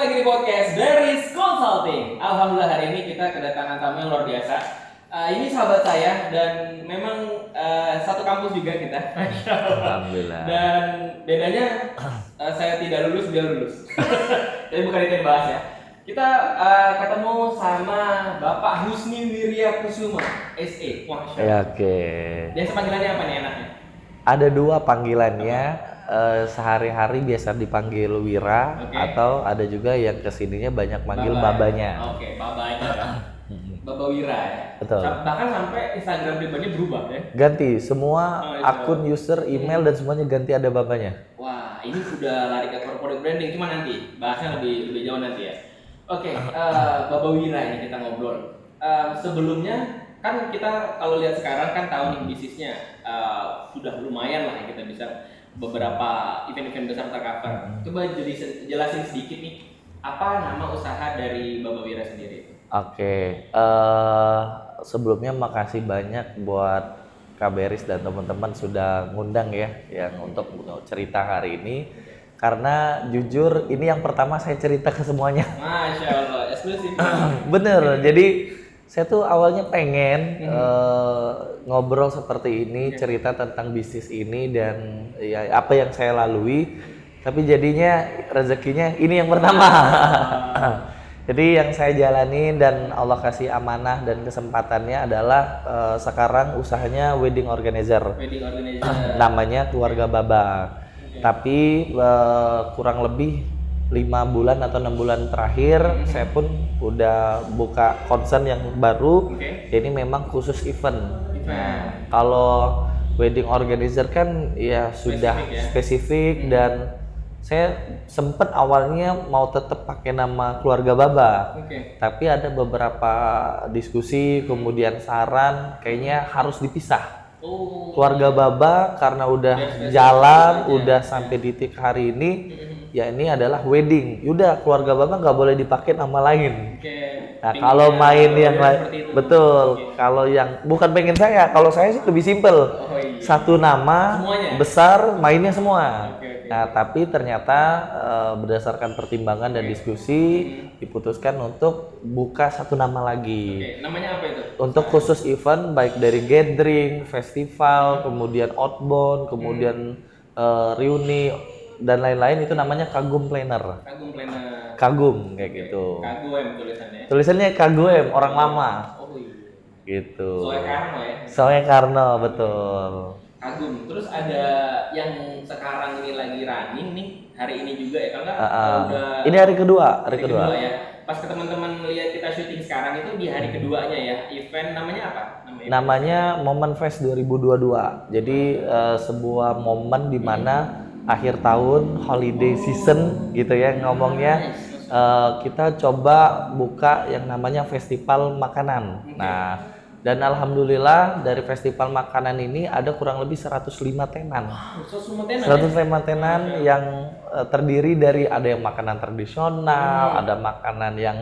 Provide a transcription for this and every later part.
lagi di podcast Beris Consulting. Alhamdulillah hari ini kita kedatangan tamu yang luar biasa. Ini sahabat saya dan memang satu kampus juga kita. Alhamdulillah. Dan bedanya saya tidak lulus, dia lulus. Jadi bukan itu yang bahas ya. Kita ketemu sama Bapak Husni Wirya Kusuma, SE. Wah, Ya, oke. Biasa panggilannya apa nih enaknya? Ada dua panggilannya. Sehari-hari biasa dipanggil Wira, atau ada juga yang kesininya banyak manggil babanya. Oke, babanya ya. Baba Wira ya. Betul. Bahkan sampai Instagram pribadinya berubah ya. Ganti semua akun, user, email dan semuanya ganti, ada babanya. Wah, ini sudah lari ke corporate branding, cuma nanti bahasnya lebih jauh nanti ya. Oke, Baba Wira ini kita ngobrol. Sebelumnya kan kita kalau lihat sekarang kan tahun ini bisnisnya sudah lumayan lah ya, kita bisa beberapa event-event besar tercover. Coba jelasin sedikit nih, apa nama usaha dari Baba Wira sendiri? Oke, sebelumnya makasih banyak buat Kaberis dan teman-teman sudah ngundang ya yang untuk cerita hari ini. Karena jujur ini yang pertama saya cerita ke semuanya. Masya Allah, eksklusif. Bener, jadi saya tuh awalnya pengen ngobrol seperti ini, cerita tentang bisnis ini dan ya apa yang saya lalui. Tapi jadinya rezekinya ini yang pertama. Jadi yang saya jalani dan Allah kasih amanah dan kesempatannya adalah sekarang usahanya wedding organizer. Wedding organizer. Namanya Keluarga Baba. Tapi kurang lebih 5 bulan atau 6 bulan terakhir saya pun udah buka concern yang baru. Ini memang khusus event. Nah, kalau wedding organizer kan ya sudah spesifik dan saya sempat awalnya mau tetap pakai nama Keluarga Baba. Tapi ada beberapa diskusi kemudian saran kayaknya harus dipisah. Keluarga Baba karena udah jalan, udah sampai di titik hari ini, ya ini adalah wedding. Udah Keluarga Baba nggak boleh dipakai nama lain. Nah kalau main yang lain, betul. Kalau yang bukan pengen saya, kalau saya sih lebih simpel. Satu nama semuanya besar, mainnya semua. Nah tapi ternyata berdasarkan pertimbangan dan diskusi diputuskan untuk buka satu nama lagi. Namanya apa itu? Untuk khusus event baik dari gathering, festival, kemudian outbound, kemudian reuni dan lain-lain itu namanya Kagum Planner. Kagum Planner. Kagum kayak gitu. Kagum tulisannya. Tulisannya Kagum orang lama. Oh iya. Gitu. Soe Karno ya. Soe Karno betul. Kagum. Terus ada yang sekarang ini lagi running nih hari ini juga ya, karena udah ini hari kedua ya. Pas ke teman-teman lihat kita syuting sekarang itu di hari keduanya ya. Event namanya apa? Namanya Momen Fest 2022. Jadi sebuah momen di mana akhir tahun, holiday season gitu ya ngomongnya. Kita coba buka yang namanya festival makanan. Nah, dan alhamdulillah dari festival makanan ini ada kurang lebih 105 tenan. 105 tenan yang terdiri dari ada yang makanan tradisional, ada makanan yang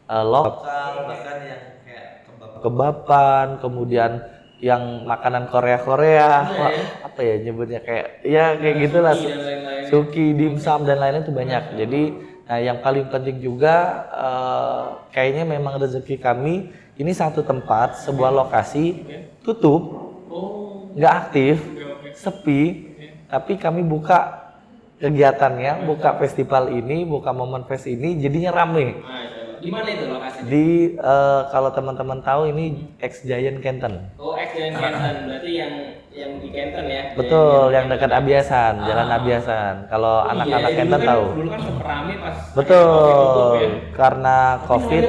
lokal, bahkan yang kayak kebaban, kemudian yang makanan Korea, apa ya nyebutnya kayak gitulah, suki, dimsum dan lainnya itu banyak. Jadi yang paling penting juga kayaknya memang rezeki kami ini satu tempat, sebuah lokasi tutup, nggak aktif, sepi, tapi kami buka kegiatannya, buka festival ini, buka Momen Fest ini, jadinya rame. Di mana itu lokasinya? Di kalau teman-teman tahu ini X Giant Canton. Oh, X Giant Canton, berarti yang di Canton ya? Betul, yang dekat Abiasan, Jalan Abiasan. Kalau anak-anak Canton tahu. Dulu kan rame pas. Betul, karena COVID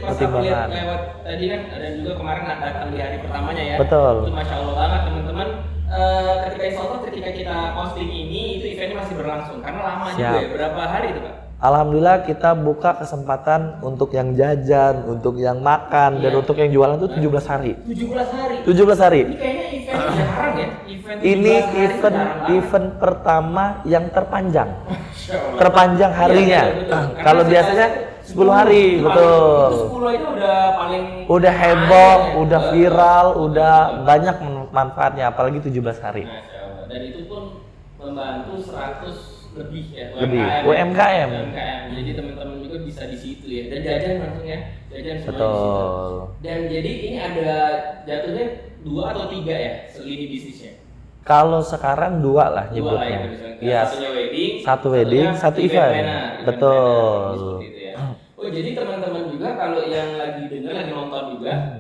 pertimbangan. Lewat tadi kan ada juga kemarin datang di hari pertamanya ya. Betul. Itu Masya Allah banget teman-teman. Ketika kita posting ini itu eventnya masih berlangsung karena lama juga ya. Berapa hari itu Pak? Alhamdulillah kita buka kesempatan untuk yang jajan, untuk yang makan, dan untuk yang jualan itu 17 hari. 17 hari? 17 hari. Ini kayaknya event jarang ya? Ini event pertama yang terpanjang. Terpanjang harinya. Kalau biasanya 10 hari, betul. Itu 10 itu udah paling... Udah heboh, udah viral, udah banyak manfaatnya, apalagi 17 hari. Dan itu pun membantu 100 lebih ya Lebih. UMKM. UMKM. Jadi teman-teman juga bisa di situ ya. Dan jajan langsung ya. Jajan semua di situ. Betul. Dan jadi ini ada jatuhnya 2 atau 3 ya lini bisnisnya. Kalau sekarang 2 lah Dua lah ya, nyebutnya. misalnya. Iya. Satunya wedding, Satu wedding, satunya satu event event. planner, event Betul. planner, seperti itu ya. Oh jadi teman-teman juga kalau yang lagi dengar, lagi nonton juga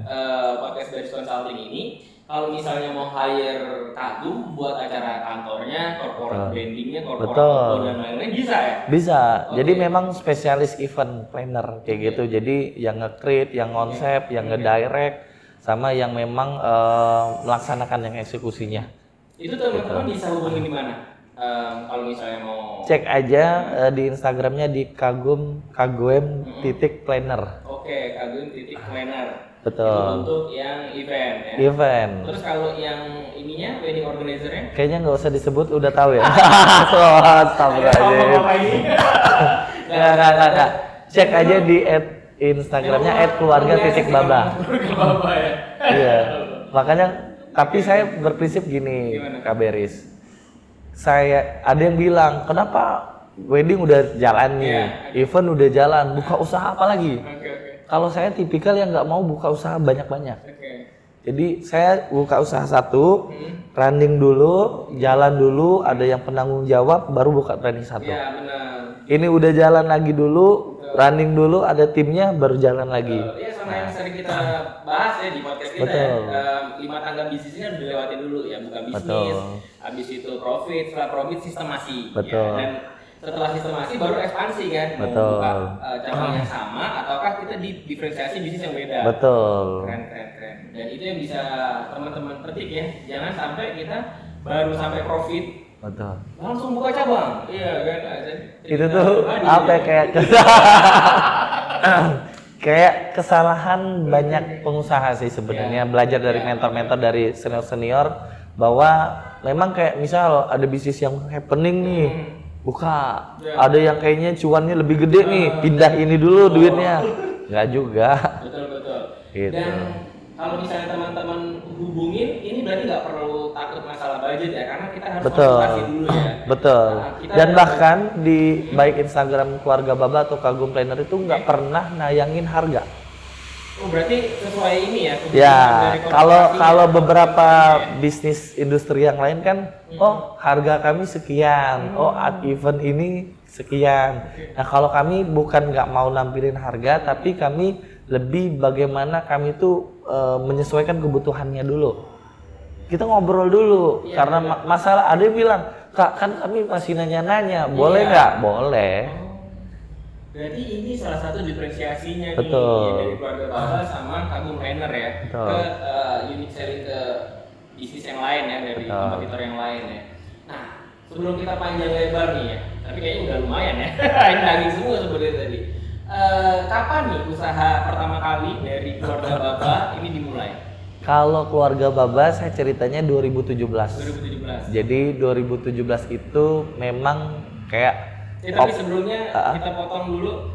podcast Bench Consulting ini, kalau misalnya mau hire Kagum buat acara kantornya, corporate brandingnya, corporate Betul. logo dan lain-lain bisa ya? Bisa. Oke. Jadi memang spesialis event planner kayak gitu. Jadi yang nge-create, yang konsep, yang nge-direct, sama yang memang melaksanakan yang eksekusinya. Itu teman-teman bisa hubungin di mana? Kalau misalnya mau Cek aja di Instagramnya di kagum.planner. Oke, Kagum.planner. Betul. Itu untuk yang event ya. Event. Terus kalau yang ininya wedding organizer-nya? Kayaknya nggak usah disebut, udah tahu ya. Astagfirullahaladzim. Nggak. Cek aja di Instagramnya @keluarga.baba. Baba ya. Iya. Makanya, tapi saya berprinsip gini, Gimana? Kak Beris. Saya ada yang bilang, kenapa wedding udah jalan nih, Iya. event udah jalan, buka usaha apa lagi? Oke. Kalau saya tipikal yang nggak mau buka usaha banyak-banyak. Oke. Jadi saya buka usaha satu, running dulu, jalan dulu, ada yang penanggung jawab, baru buka running satu. Ya benar. Ini udah jalan lagi dulu, running dulu, ada timnya, baru jalan lagi. Iya sama yang sering kita bahas ya di podcast kita Betul. ya. 5 tangga bisnisnya udah dilewatin dulu ya, buka bisnis, Betul. habis itu profit, setelah profit sistemasi. Betul. Ya. Dan setelah sistemasi baru ekspansi kan, Betul. mau buka cabang yang sama ataukah kita diferensiasi bisnis yang beda. Betul. Keren. Dan itu yang bisa teman-teman petik ya. Jangan sampai kita baru sampai profit Betul. langsung buka cabang. Iya kan? Itu tuh apa ya, kayak kayak kesalahan banyak pengusaha sih sebenarnya, belajar dari mentor-mentor, dari senior-senior, bahwa memang kayak misal ada bisnis yang happening nih, buka, ada yang kayaknya cuannya lebih gede nih, pindah ini dulu duitnya, nggak juga. Betul. Gitu. Dan kalau misalnya teman-teman hubungin, ini berarti nggak perlu takut masalah budget ya, karena kita harus Betul. konsultasi dulu ya. Betul. Nah, kita Dan ada- bahkan di baik Instagram Keluarga Baba atau Kagum Planner itu nggak pernah nayangin harga. Oh berarti sesuai ini ya? kebutuhan Ya, dari kalau korporasi. beberapa bisnis industri yang lain kan, oh harga kami sekian, oh at event ini sekian. Nah kalau kami bukan nggak mau nampilin harga, tapi kami lebih bagaimana kami tuh menyesuaikan kebutuhannya dulu. Kita ngobrol dulu, karena masalah ada yang bilang, Kak kan kami masih nanya-nanya, boleh nggak? Boleh. Berarti ini salah satu diferensiasinya Betul. nih ya, dari Keluarga Baba sama Kagum Planner ya, Betul. ke unique selling ke bisnis yang lain ya, dari Betul. kompetitor yang lain ya. Nah sebelum kita panjang lebar nih ya, tapi kayaknya udah lumayan ya, ini daging semua seperti tadi. Kapan nih usaha pertama kali dari Keluarga Baba ini dimulai? Kalau Keluarga Baba saya ceritanya 2017. 2017. Jadi 2017 itu memang kayak Tapi sebelumnya kita potong dulu.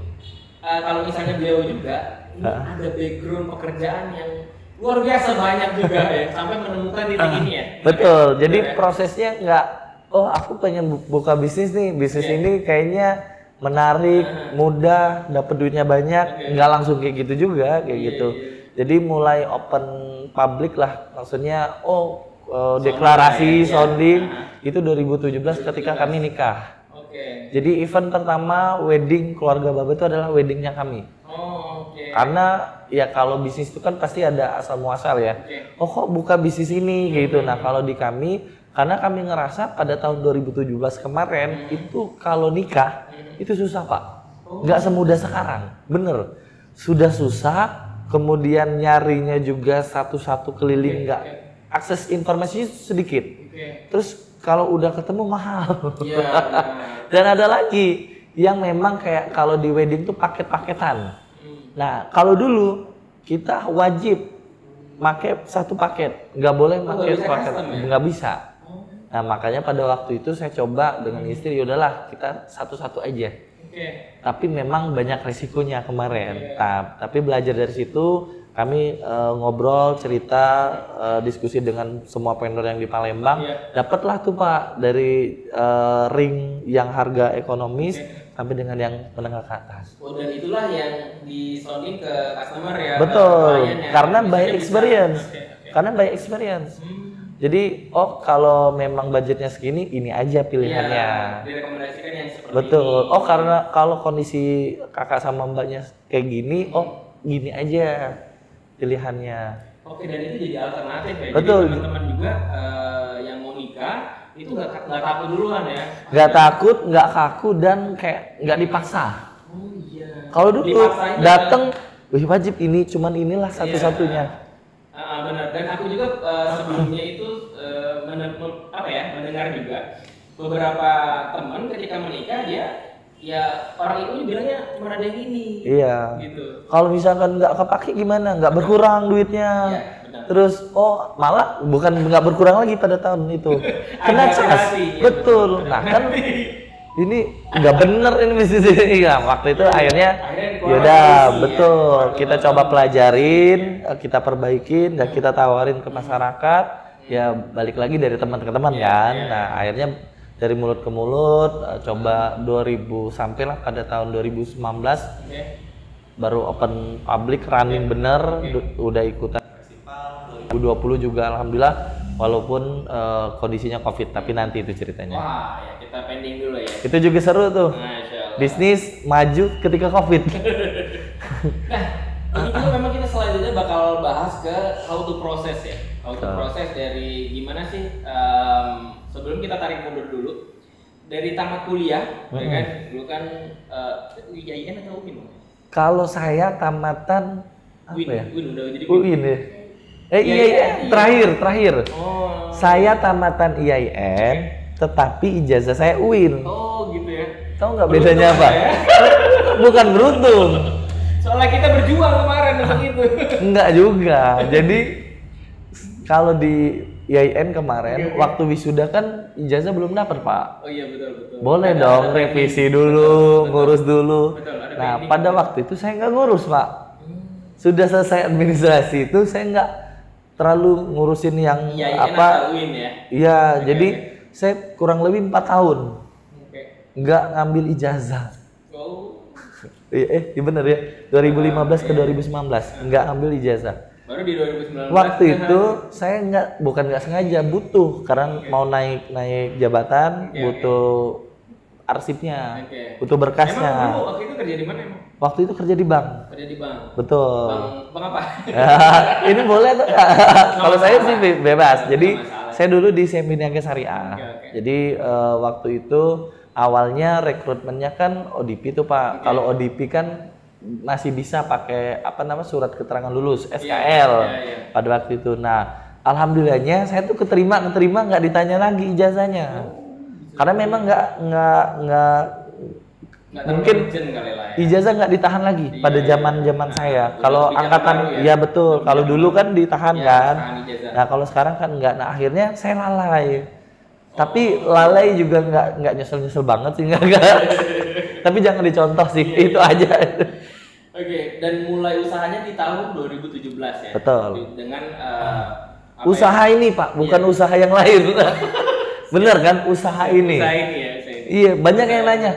Kalau misalnya beliau juga ini ada background pekerjaan yang luar biasa banyak juga ya, sampai menemukan titik ini ya. betul. Jadi Betul ya? prosesnya nggak, oh aku pengen buka bisnis nih, bisnis ini kayaknya menarik, mudah, dapat duitnya banyak, nggak langsung kayak gitu juga, kayak gitu. Jadi mulai open public lah, maksudnya deklarasi, sounding, itu 2017 ketika kami nikah. Oke. Jadi event pertama wedding Keluarga Baba itu adalah weddingnya kami. Oh, oke. Karena ya kalau bisnis itu kan pasti ada asal muasal ya. Oke. Oh kok buka bisnis ini gitu. Nah kalau di kami, karena kami ngerasa pada tahun 2017 kemarin itu kalau nikah itu susah Pak. Nggak semudah sekarang, bener. Sudah susah, kemudian nyarinya juga satu-satu keliling nggak. Akses informasinya sedikit. Oke. Terus kalau udah ketemu mahal. Iya. benar. Dan ada lagi yang memang kayak kalau di wedding tuh paket-paketan. Nah, kalau dulu kita wajib pakai satu paket, nggak boleh pakai bisa paket, custom ya? nggak bisa. Nah, makanya pada waktu itu saya coba dengan istri, yaudahlah kita satu-satu aja. Oke. Tapi memang banyak resikonya kemarin. Nah, tapi belajar dari situ, Kami ngobrol, cerita, diskusi dengan semua vendor yang di Palembang. Dapatlah tuh Pak dari ring yang harga ekonomis sampai dengan yang menengah ke atas. Oh, dan itulah yang disounding ke customer ya. Betul, ke karena by bisa. experience. Karena by experience. Jadi, oh kalau memang budgetnya segini, ini aja pilihannya. Iya, direkomendasikan yang seperti Betul. ini. Oh karena kalau kondisi kakak sama mbaknya kayak gini, oh gini aja pilihannya. Oke, dan itu jadi alternatif ya. Betul. Jadi teman-teman juga yang mau nikah itu nggak takut duluan ya. Nggak takut, nggak kaku dan kayak nggak dipaksa. Oh iya. Kalau dulu Dipaksain dateng, wih wajib ini, cuman inilah satu-satunya. Benar. Dan aku juga sebelumnya itu mendengar juga beberapa teman ketika menikah dia ya orang itu bilangnya merada yang ini. Iya. Gitu. Kalau misalkan nggak kepake gimana? Nggak berkurang duitnya. Iya, benar. Terus oh malah bukan nggak berkurang lagi pada tahun itu. Kena Ada cas. hati, ya, Betul. betul. Nah kan ini nggak bener ini bisnis ini. Nah, waktu itu akhirnya yaudah betul. Kita coba pelajarin, kita perbaikin dan kita tawarin ke masyarakat. Ya balik lagi dari teman ke teman kan. Nah akhirnya dari mulut ke mulut coba 2000 sampailah pada tahun 2019 baru open public running bener udah ikutan festival 2020 juga alhamdulillah walaupun kondisinya covid tapi nanti itu ceritanya. Wah ya kita pending dulu ya. Itu juga seru tuh. Bisnis maju ketika covid. Nah ini juga memang kita selanjutnya bakal bahas ke how to process ya. How to proses dari gimana sih sebelum kita tarik mundur dulu dari tamat kuliah ya kan dulu kan IAIN atau UIN? Kalau saya tamatan apa ya? UIN udah jadi UIN ya. IAIN terakhir. Oh. Saya tamatan IAIN tetapi ijazah saya UIN. Oh gitu ya. Tahu nggak bedanya apa? Ya? Bukan beruntung. Soalnya kita berjuang kemarin untuk itu. Enggak juga. Jadi kalau di IAIN kemarin waktu wisuda kan ijazah belum dapat Pak. Oh iya betul. Boleh dong revisi dulu, ngurus dulu. Betul, nah pada waktu itu saya nggak ngurus Pak. Sudah selesai administrasi itu saya nggak terlalu ngurusin yang IAIN apa. UIN ya. Iya jadi saya kurang lebih 4 tahun nggak ngambil ijazah. Oh. Iya bener ya 2015 ke 2019 nggak ambil ijazah. Baru di 2019. Waktu itu saya bukan nggak sengaja butuh karena mau naik jabatan butuh arsipnya, butuh berkasnya. Emang dulu waktu itu kerja di mana emang? Waktu itu kerja di bank. Kerja di bank. Betul. Bank apa? Ini boleh tuh kalau saya sih bebas. Jadi saya dulu di Seminiaga Syariah. Jadi waktu itu awalnya rekrutmennya kan ODP tuh Pak. Kalau ODP kan masih bisa pakai surat keterangan lulus SKL pada waktu itu. Nah, alhamdulillahnya saya tuh keterima nggak ditanya lagi ijazahnya. Karena memang nggak mungkin ijazah nggak ditahan lagi pada zaman saya. Kalau angkatan ya betul. Kalau dulu kan ditahan kan. Nah, kalau sekarang kan nggak. Nah, akhirnya saya lalai. Tapi lalai juga nggak nyesel banget sih nggak. Tapi jangan dicontoh sih, itu aja. Oke, dan mulai usahanya di tahun 2017 ya. Betul. Dengan usaha ini Pak, bukan usaha yang lain. Bener kan, usaha ini. Usaha ini ya, usaha ini. Iya, banyak yang nanya,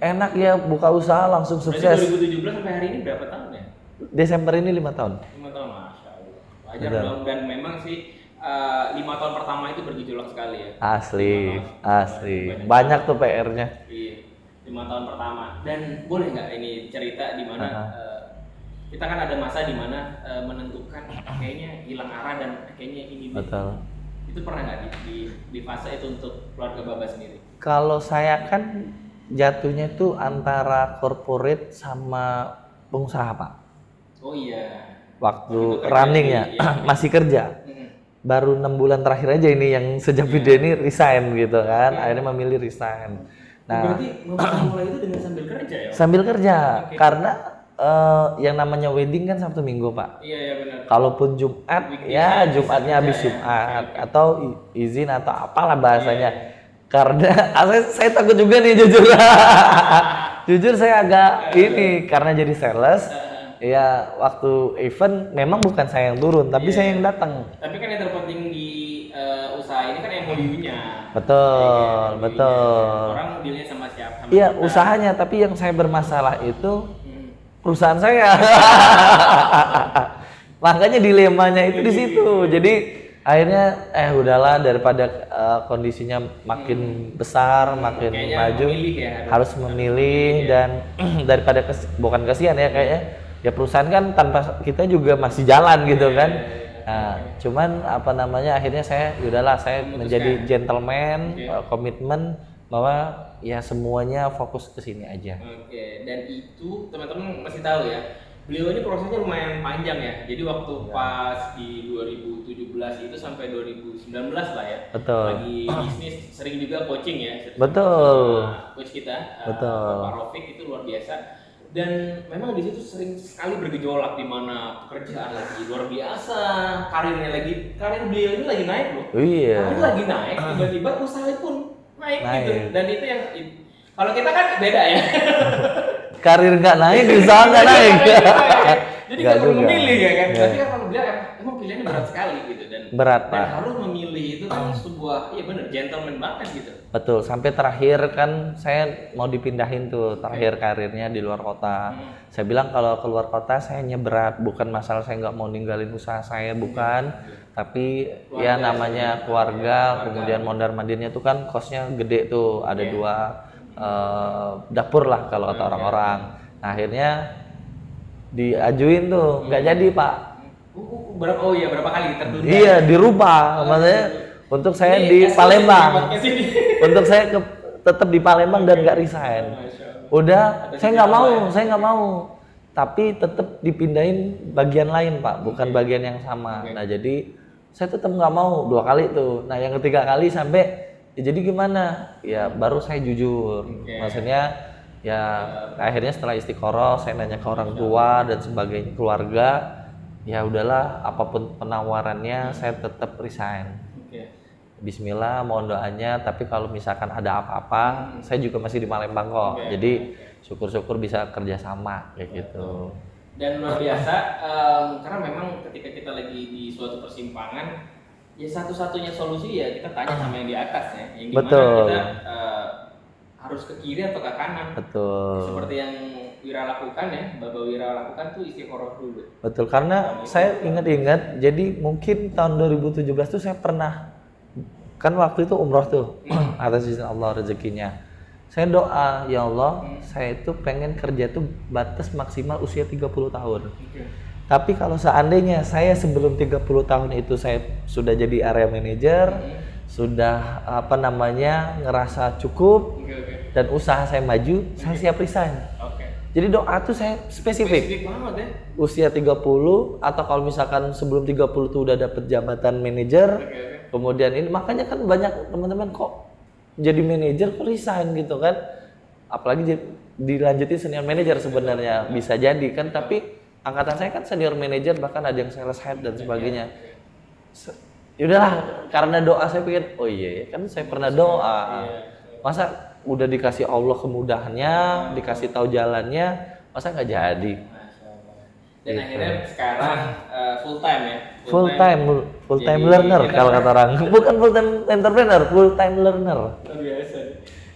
enak ya buka usaha langsung sukses. Berarti 2017 sampai hari ini berapa tahun ya? Desember ini 5 tahun. 5 tahun, Masya Allah. Wajar dong, dan memang sih 5 tahun pertama itu bergejolak sekali ya. Asli. Banyak tuh PR-nya. Iya, 5 tahun pertama. Dan boleh nggak ini cerita di mana kita kan ada masa di mana menentukan kayaknya hilang arah dan kayaknya ini. Betul. Itu pernah nggak di fase itu untuk keluarga Baba sendiri? Kalau saya kan jatuhnya itu antara corporate sama pengusaha Pak. Oh iya. Waktu running ya, masih kerja. Baru 6 bulan terakhir aja ini yang sejak video ini resign gitu kan. Akhirnya memilih resign. Nah, berarti mulai itu dengan sambil kerja ya? Sambil kerja, karena yang namanya wedding kan Sabtu Minggu Pak. Iya benar. Kalaupun Jumat, ya Jumatnya habis Jumat atau izin atau apalah bahasanya. Karena saya takut juga nih jujur. Jujur saya agak ini karena jadi sales. Ya waktu event memang bukan saya yang turun, tapi saya yang datang. Tapi kan yang terpenting di usaha ini kan MOU-nya. Betul, betul. Orang dealnya sama siapa? Iya, usahanya, tapi yang saya bermasalah itu perusahaan saya. Makanya dilemanya itu di situ. Jadi akhirnya udahlah daripada kondisinya makin besar, makin maju, harus memilih dan daripada bukan kasihan ya kayaknya. Ya perusahaan kan tanpa kita juga masih jalan gitu kan. Nah, cuman apa namanya akhirnya saya udahlah saya menjadi gentleman, komitmen bahwa ya semuanya fokus ke sini aja. Oke, dan itu teman-teman masih tahu ya. Beliau ini prosesnya lumayan panjang ya. Jadi waktu pas di 2017 itu sampai 2019 lah ya. Betul. Lagi bisnis, sering juga coaching ya. Betul. Coach kita, betul. Pak Rofik itu luar biasa. Dan memang di situ sering sekali bergejolak di mana pekerjaan lagi luar biasa, karir beliau ini lagi naik loh. Iya. Karir lagi naik, tiba-tiba usaha pun naik. Gitu. Dan itu yang kalau kita kan beda ya. Karir nggak naik, usaha nggak naik. Jadi nggak perlu memilih ya kan. Tapi kan kalau beliau emang pilihannya berat sekali gitu dan berat Pak. Dan harus memilih itu kan sebuah benar gentleman banget gitu. Betul, sampai terakhir kan saya mau dipindahin tuh terakhir karirnya di luar kota. Saya bilang kalau keluar kota saya hanya berat, bukan masalah saya nggak mau ninggalin usaha saya, bukan. Tapi keluarga, ya namanya keluarga, kemudian mondar-mandirnya tuh kan kosnya gede tuh, ada dua dapur lah kalau kata orang-orang. Nah akhirnya diajuin tuh, nggak jadi Pak. Berapa kali tertunda? Iya dirubah, maksudnya untuk saya di Palembang. Untuk saya tetap di Palembang dan nggak resign. Udah, saya nggak mau. Tapi tetap dipindahin bagian lain Pak, bukan bagian yang sama. Nah jadi saya tetap nggak mau 2 kali tuh. Nah yang ketiga kali sampai jadi gimana? Ya baru saya jujur. Maksudnya ya akhirnya setelah istiqoroh saya nanya ke orang tua dan sebagainya, keluarga. Ya udahlah, apapun penawarannya saya tetap resign. Bismillah, mohon doanya. Tapi kalau misalkan ada apa-apa, saya juga masih di Palembang kok. Jadi syukur-syukur bisa kerjasama kayak gitu. Dan luar biasa, karena memang ketika kita lagi di suatu persimpangan, ya satu-satunya solusi ya kita tanya sama yang di atas ya. Yang dimana kita harus ke kiri atau ke kanan. Betul. Seperti yang Wira lakukan ya, Bapak Wira lakukan tuh istiqoroh dulu. Betul, karena saya ingat-ingat, jadi mungkin tahun 2017 tuh saya pernah, kan waktu itu umroh tuh, atas izin Allah rezekinya. Saya doa, ya Allah, saya itu pengen kerja tuh batas maksimal usia 30 tahun. Tapi kalau seandainya saya sebelum 30 tahun itu saya sudah jadi area manager, sudah ngerasa cukup, dan usaha saya maju, saya siap resign. Jadi doa tuh saya spesifik banget ya. Usia 30 atau kalau misalkan sebelum 30 tuh udah dapet jabatan manajer. Kemudian ini makanya kan banyak teman-teman kok jadi manajer kok resign gitu kan. Apalagi dilanjutin senior manager sebenarnya bisa jadi kan, tapi angkatan saya kan senior manager, bahkan ada yang sales head dan sebagainya. Yaudahlah, karena doa saya pikir, oh iya kan saya pernah doa. Masa udah dikasih Allah kemudahannya, dikasih tahu jalannya, masa nggak jadi? Dan gitu. Akhirnya sekarang full time ya? Full time learner kalau kata orang. Bukan full time entrepreneur, full time learner. Luar biasa,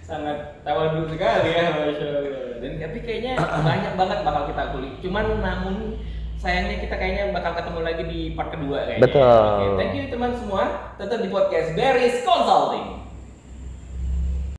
sangat tawadhu sekali ya, Masya Allah. Dan tapi kayaknya banyak banget bakal kita kulik. Namun sayangnya kita kayaknya bakal ketemu lagi di part kedua kayaknya. Betul. Thank you teman semua, tetap di podcast Beris Consulting.